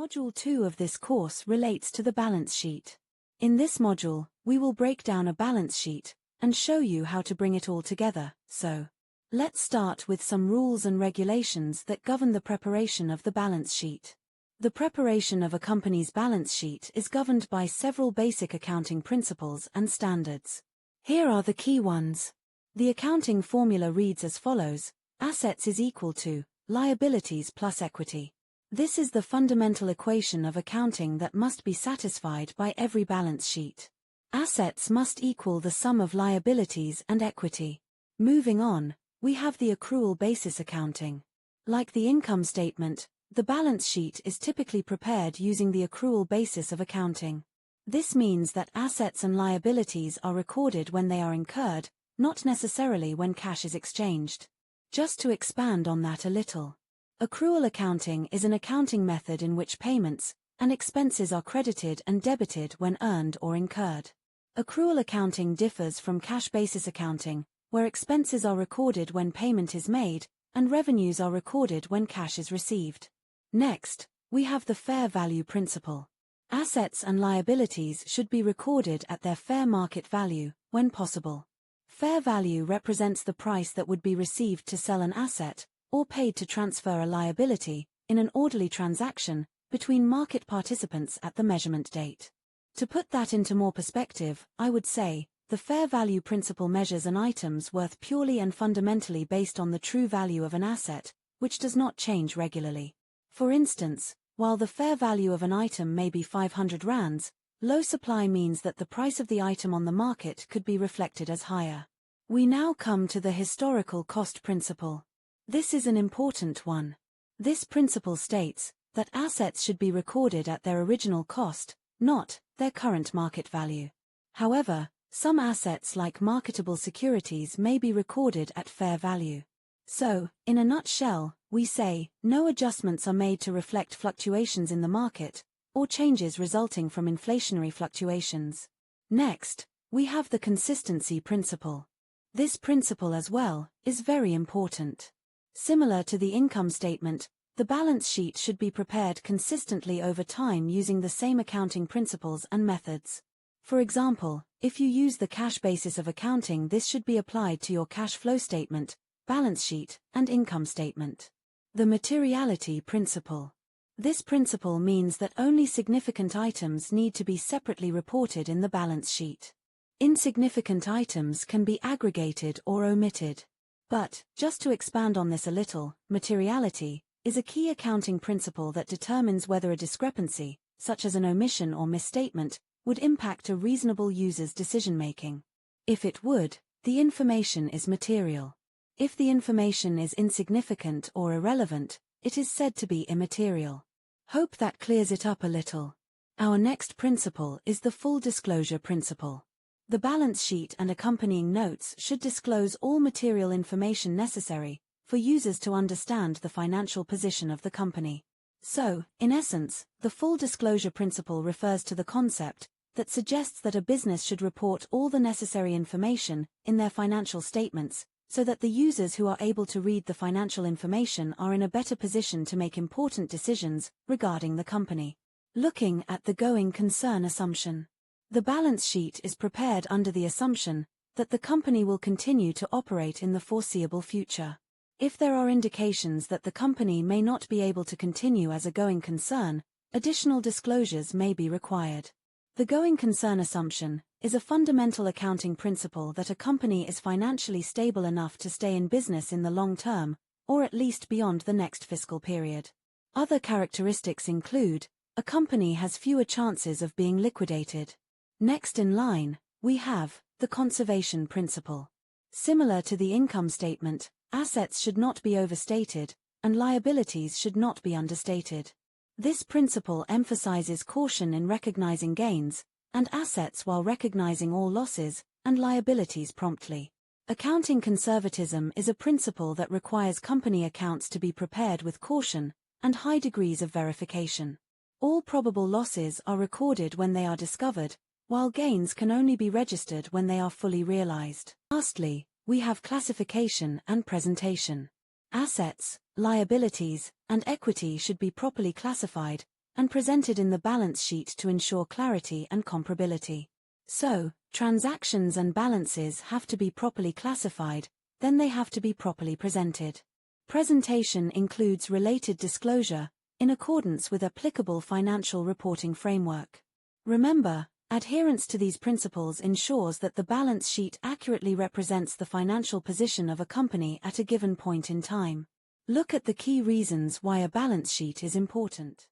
Module 2 of this course relates to the balance sheet. In this module, we will break down a balance sheet and show you how to bring it all together. So, let's start with some rules and regulations that govern the preparation of the balance sheet. The preparation of a company's balance sheet is governed by several basic accounting principles and standards. Here are the key ones. The accounting formula reads as follows: assets is equal to liabilities plus equity. This is the fundamental equation of accounting that must be satisfied by every balance sheet. Assets must equal the sum of liabilities and equity. Moving on, we have the accrual basis accounting. Like the income statement, the balance sheet is typically prepared using the accrual basis of accounting. This means that assets and liabilities are recorded when they are incurred, not necessarily when cash is exchanged. Just to expand on that a little. Accrual accounting is an accounting method in which payments and expenses are credited and debited when earned or incurred. Accrual accounting differs from cash basis accounting, where expenses are recorded when payment is made and revenues are recorded when cash is received. Next, we have the fair value principle. Assets and liabilities should be recorded at their fair market value, when possible. Fair value represents the price that would be received to sell an asset, or paid to transfer a liability, in an orderly transaction, between market participants at the measurement date. To put that into more perspective, I would say, the fair value principle measures an item's worth purely and fundamentally based on the true value of an asset, which does not change regularly. For instance, while the fair value of an item may be 500 rands, low supply means that the price of the item on the market could be reflected as higher. We now come to the historical cost principle. This is an important one. This principle states that assets should be recorded at their original cost, not their current market value. However, some assets like marketable securities may be recorded at fair value. So, in a nutshell, we say, no adjustments are made to reflect fluctuations in the market, or changes resulting from inflationary fluctuations. Next, we have the consistency principle. This principle as well is very important. Similar to the income statement, the balance sheet should be prepared consistently over time using the same accounting principles and methods. For example, if you use the cash basis of accounting, this should be applied to your cash flow statement, balance sheet, and income statement. The materiality principle. This principle means that only significant items need to be separately reported in the balance sheet. Insignificant items can be aggregated or omitted. But, just to expand on this a little, materiality is a key accounting principle that determines whether a discrepancy, such as an omission or misstatement, would impact a reasonable user's decision-making. If it would, the information is material. If the information is insignificant or irrelevant, it is said to be immaterial. Hope that clears it up a little. Our next principle is the full disclosure principle. The balance sheet and accompanying notes should disclose all material information necessary for users to understand the financial position of the company. So, in essence, the full disclosure principle refers to the concept that suggests that a business should report all the necessary information in their financial statements, so that the users who are able to read the financial information are in a better position to make important decisions regarding the company. Looking at the going concern assumption. The balance sheet is prepared under the assumption that the company will continue to operate in the foreseeable future. If there are indications that the company may not be able to continue as a going concern, additional disclosures may be required. The going concern assumption is a fundamental accounting principle that a company is financially stable enough to stay in business in the long term, or at least beyond the next fiscal period. Other characteristics include, a company has fewer chances of being liquidated. Next in line, we have the conservation principle. Similar to the income statement, assets should not be overstated, and liabilities should not be understated. This principle emphasizes caution in recognizing gains and assets while recognizing all losses and liabilities promptly. Accounting conservatism is a principle that requires company accounts to be prepared with caution and high degrees of verification. All probable losses are recorded when they are discovered, while gains can only be registered when they are fully realized. Lastly, we have classification and presentation. Assets, liabilities, and equity should be properly classified, and presented in the balance sheet to ensure clarity and comparability. So, transactions and balances have to be properly classified, then they have to be properly presented. Presentation includes related disclosure, in accordance with applicable financial reporting framework. Remember, adherence to these principles ensures that the balance sheet accurately represents the financial position of a company at a given point in time. Look at the key reasons why a balance sheet is important.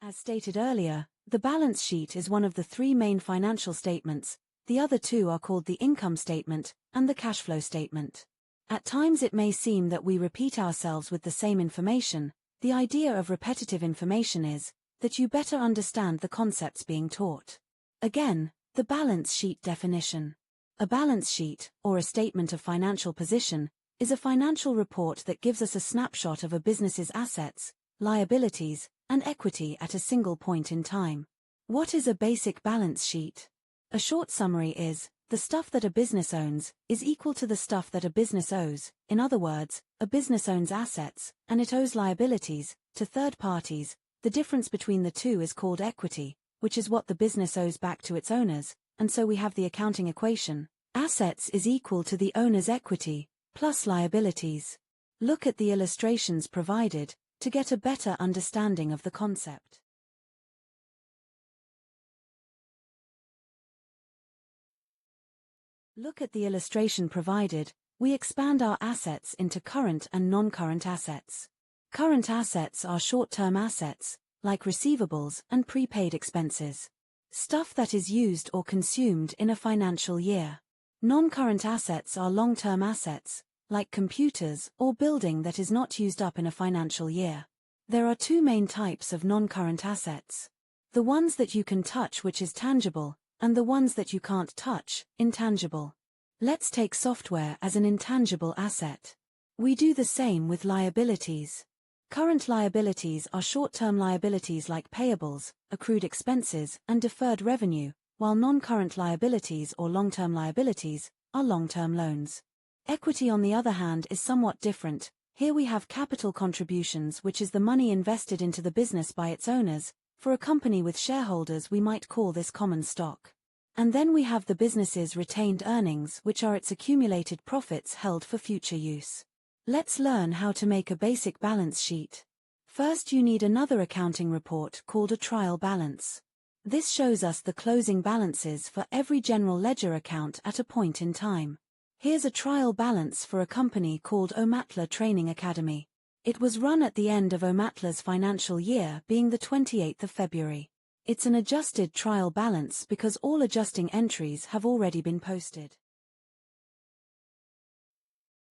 As stated earlier, the balance sheet is one of the three main financial statements. The other two are called the income statement and the cash flow statement. At times it may seem that we repeat ourselves with the same information. The idea of repetitive information is that you better understand the concepts being taught. Again, the balance sheet definition. A balance sheet, or a statement of financial position, is a financial report that gives us a snapshot of a business's assets, liabilities, and equity at a single point in time. What is a basic balance sheet? A short summary is, the stuff that a business owns is equal to the stuff that a business owes. In other words, a business owns assets, and it owes liabilities to third parties. The difference between the two is called equity, which is what the business owes back to its owners, and so we have the accounting equation. Assets is equal to the owner's equity, plus liabilities. Look at the illustrations provided to get a better understanding of the concept. Look at the illustration provided. We expand our assets into current and non-current assets. Current assets are short-term assets, like receivables and prepaid expenses. Stuff that is used or consumed in a financial year. Non-current assets are long-term assets, like computers or building that is not used up in a financial year. There are two main types of non-current assets. The ones that you can touch, which is tangible, and the ones that you can't touch, intangible. Let's take software as an intangible asset. We do the same with liabilities. Current liabilities are short-term liabilities like payables, accrued expenses, and deferred revenue, while non-current liabilities or long-term liabilities are long-term loans. Equity, on the other hand, is somewhat different. Here we have capital contributions, which is the money invested into the business by its owners. For a company with shareholders, we might call this common stock. And then we have the business's retained earnings, which are its accumulated profits held for future use. Let's learn how to make a basic balance sheet. First, you need another accounting report called a trial balance. This shows us the closing balances for every general ledger account at a point in time. Here's a trial balance for a company called Omatla Training Academy. It was run at the end of Omatla's financial year, being the 28th of February. It's an adjusted trial balance because all adjusting entries have already been posted.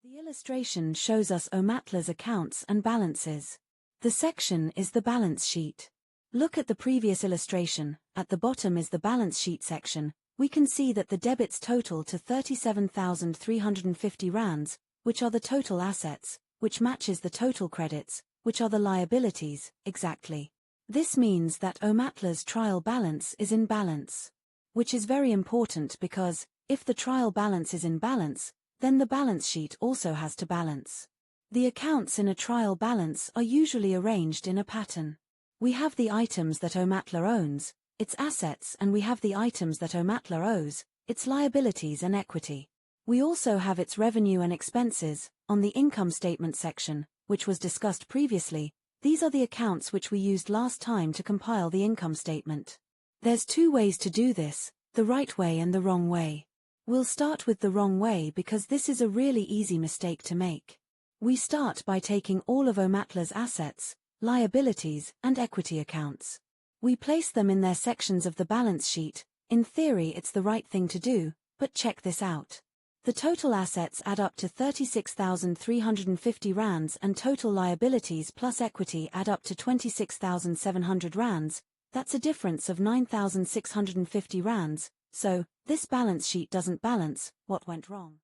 The illustration shows us Omatla's accounts and balances. The section is the balance sheet. Look at the previous illustration. At the bottom is the balance sheet section. We can see that the debits total to 37,350 rands, which are the total assets, which matches the total credits, which are the liabilities, exactly. This means that Omatla's trial balance is in balance. Which is very important because, if the trial balance is in balance, then the balance sheet also has to balance. The accounts in a trial balance are usually arranged in a pattern. We have the items that Omatla owns, its assets, and we have the items that Omatla owes, its liabilities and equity. We also have its revenue and expenses. On the income statement section, which was discussed previously, these are the accounts which we used last time to compile the income statement. There's two ways to do this, the right way and the wrong way. We'll start with the wrong way because this is a really easy mistake to make. We start by taking all of Omatla's assets, liabilities, and equity accounts. We place them in their sections of the balance sheet. In theory, it's the right thing to do, but check this out. The total assets add up to 36,350 rands and total liabilities plus equity add up to 26,700 rands. That's a difference of 9,650 rands. So, this balance sheet doesn't balance. What went wrong?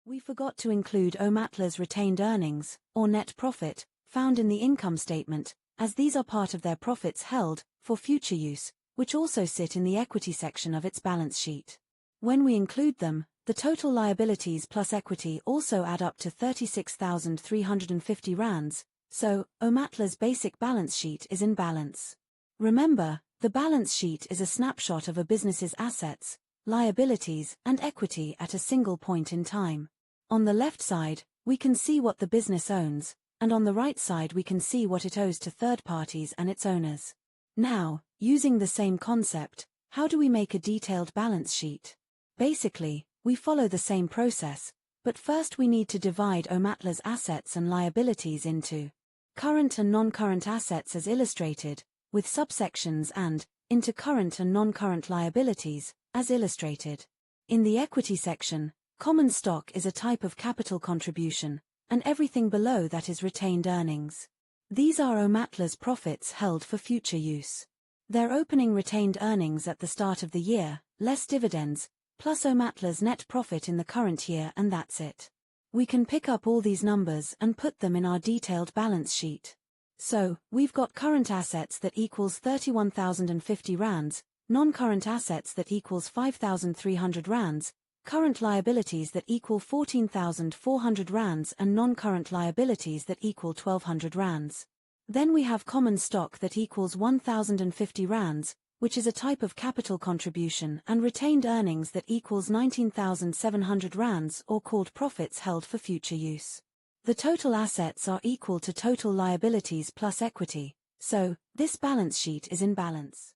We forgot to include Omatla's retained earnings, or net profit, found in the income statement, as these are part of their profits held for future use, which also sit in the equity section of its balance sheet. When we include them, The total liabilities plus equity also add up to 36,350 rands, so Omatla's basic balance sheet is in balance. Remember, the balance sheet is a snapshot of a business's assets, liabilities, and equity at a single point in time. On the left side, we can see what the business owns, and on the right side we can see what it owes to third parties and its owners. Now, using the same concept, how do we make a detailed balance sheet? Basically, we follow the same process, but first we need to divide Omatla's assets and liabilities into current and non-current assets as illustrated, with subsections, and into current and non-current liabilities, as illustrated. In the equity section, common stock is a type of capital contribution, and everything below that is retained earnings. These are Omatla's profits held for future use. Their opening retained earnings at the start of the year, less dividends, plus Omatla's net profit in the current year, and that's it. We can pick up all these numbers and put them in our detailed balance sheet. So, we've got current assets that equals 31,050 rands, non-current assets that equals 5,300 rands, current liabilities that equal 14,400 rands, and non-current liabilities that equal 1,200 rands. Then we have common stock that equals 1,050 rands, which is a type of capital contribution, and retained earnings that equals 19,700 rands, or called profits held for future use. The total assets are equal to total liabilities plus equity, so this balance sheet is in balance.